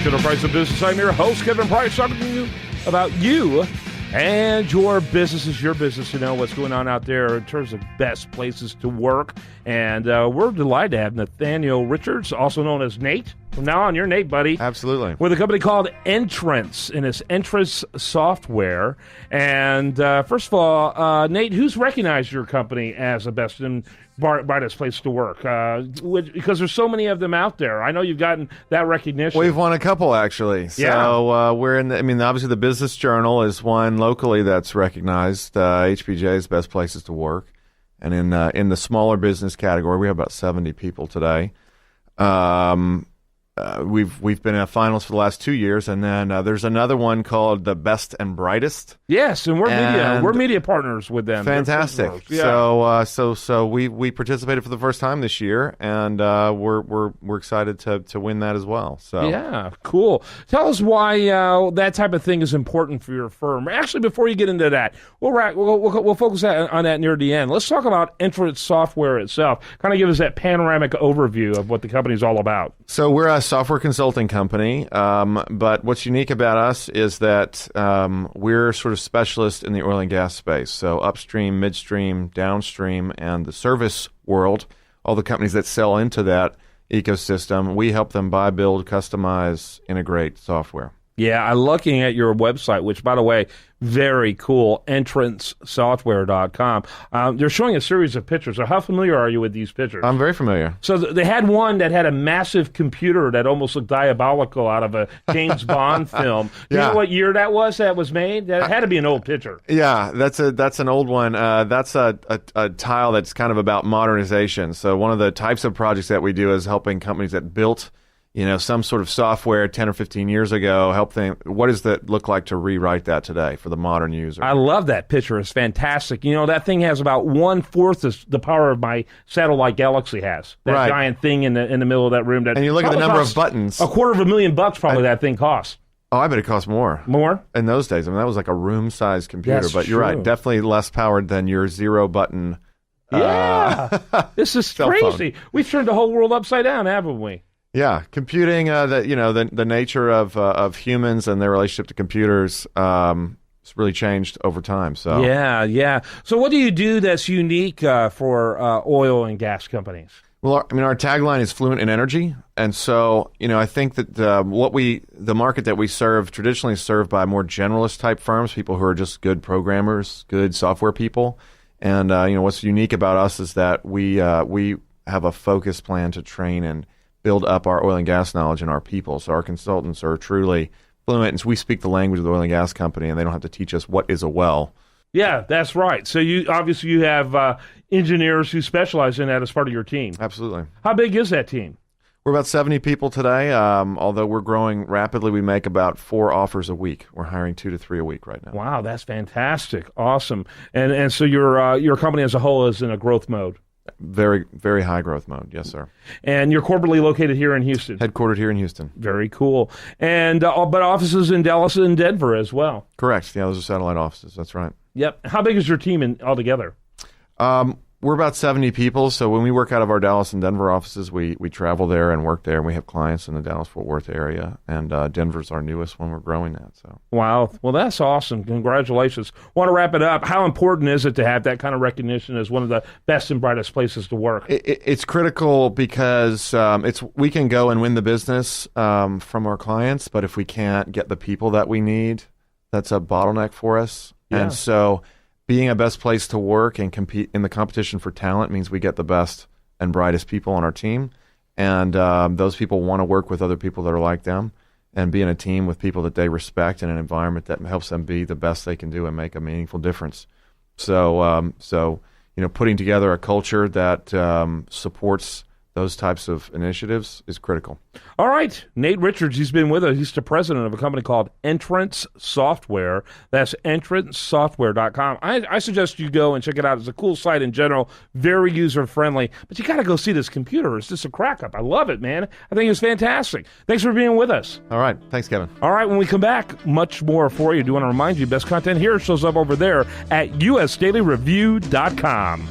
back to the Price of Business. I'm your host, Kevin Price, talking to you about you and your business. Is your business to know what's going on out there in terms of best places to work. And we're delighted to have Nathaniel Richards, also known as Nate. From now on, you're Nate, buddy. Absolutely. With a company called Entrance, and it's Entrance Software. And first of all, Nate, who's recognized your company as the best and brightest place to work? Because there's so many of them out there. I know you've gotten that recognition. We've won a couple, actually. So we're in obviously the Business Journal is one locally that's recognized. HBJ's Best Places to Work. And in the smaller business category, we have about 70 people today. We've been in finals for the last 2 years, and then there's another one called the Best and Brightest. Yes, and we're media partners with them. Fantastic. Yeah. So we participated for the first time this year, and we're excited to win that as well. So yeah, cool. Tell us why that type of thing is important for your firm. Actually, before you get into that, we'll focus on that near the end. Let's talk about Entrance Software itself. Kind of give us that panoramic overview of what the company's all about. So we're a software consulting company, but what's unique about us is that we're sort of specialists in the oil and gas space. So upstream, midstream, downstream, and the service world, all the companies that sell into that ecosystem, we help them buy, build, customize, integrate software. Yeah, I'm looking at your website, which, by the way, very cool, entrancesoftware.com. They're showing a series of pictures. So how familiar are you with these pictures? I'm very familiar. So they had one that had a massive computer that almost looked diabolical out of a James Bond film. Do you know what year that was made? That had to be an old picture. Yeah, that's an old one. That's a tile that's kind of about modernization. So one of the types of projects that we do is helping companies that built some sort of software 10 or 15 years ago, help them, what does that look like to rewrite that today for the modern user? I love that picture. It's fantastic. That thing has about 1/4 the power of my satellite Galaxy has. That giant thing in the middle of that room. And you look at the number of buttons. $250,000 probably that thing costs. Oh, I bet it costs more. More? In those days. I mean, that was like a room-sized computer. That's but you're right. Definitely less powered than your zero-button Yeah. This is crazy. We've turned the whole world upside down, haven't we? Yeah, computing. The nature of humans and their relationship to computers has really changed over time. So yeah. So what do you do that's unique for oil and gas companies? Well, our tagline is fluent in energy, and so I think that the market that we serve traditionally is served by more generalist type firms, people who are just good programmers, good software people, and what's unique about us is that we have a focused plan to train and build up our oil and gas knowledge and our people. So our consultants are truly fluent, and so we speak the language of the oil and gas company, and they don't have to teach us what is a well. Yeah, that's right. So you have engineers who specialize in that as part of your team. Absolutely. How big is that team? We're about 70 people today. Although we're growing rapidly, we make about 4 offers a week. We're hiring 2 to 3 a week right now. Wow, that's fantastic. Awesome. And so your company as a whole is in a growth mode. Very, very high growth mode. Yes, sir. And you're corporately located here in Houston. Headquartered here in Houston. Very cool. And but offices in Dallas and Denver as well. Correct. Yeah, those are satellite offices. That's right. Yep. How big is your team altogether? We're about 70 people, so when we work out of our Dallas and Denver offices, we travel there and work there, and we have clients in the Dallas-Fort Worth area, and Denver's our newest one. We're growing that. So. Wow. Well, that's awesome. Congratulations. Want to wrap it up. How important is it to have that kind of recognition as one of the best and brightest places to work? It's critical because we can go and win the business from our clients, but if we can't get the people that we need, that's a bottleneck for us. Yeah. And so being a best place to work and compete in the competition for talent means we get the best and brightest people on our team. And those people want to work with other people that are like them and be in a team with people that they respect in an environment that helps them be the best they can do and make a meaningful difference. So putting together a culture that supports those types of initiatives is critical. All right. Nate Richards, he's been with us. He's the president of a company called Entrance Software. That's entrancesoftware.com. I suggest you go and check it out. It's a cool site in general, very user-friendly. But you got to go see this computer. It's just a crack-up. I love it, man. I think it's fantastic. Thanks for being with us. All right. Thanks, Kevin. All right. When we come back, much more for you. I do want to remind you, best content here shows up over there at usdailyreview.com.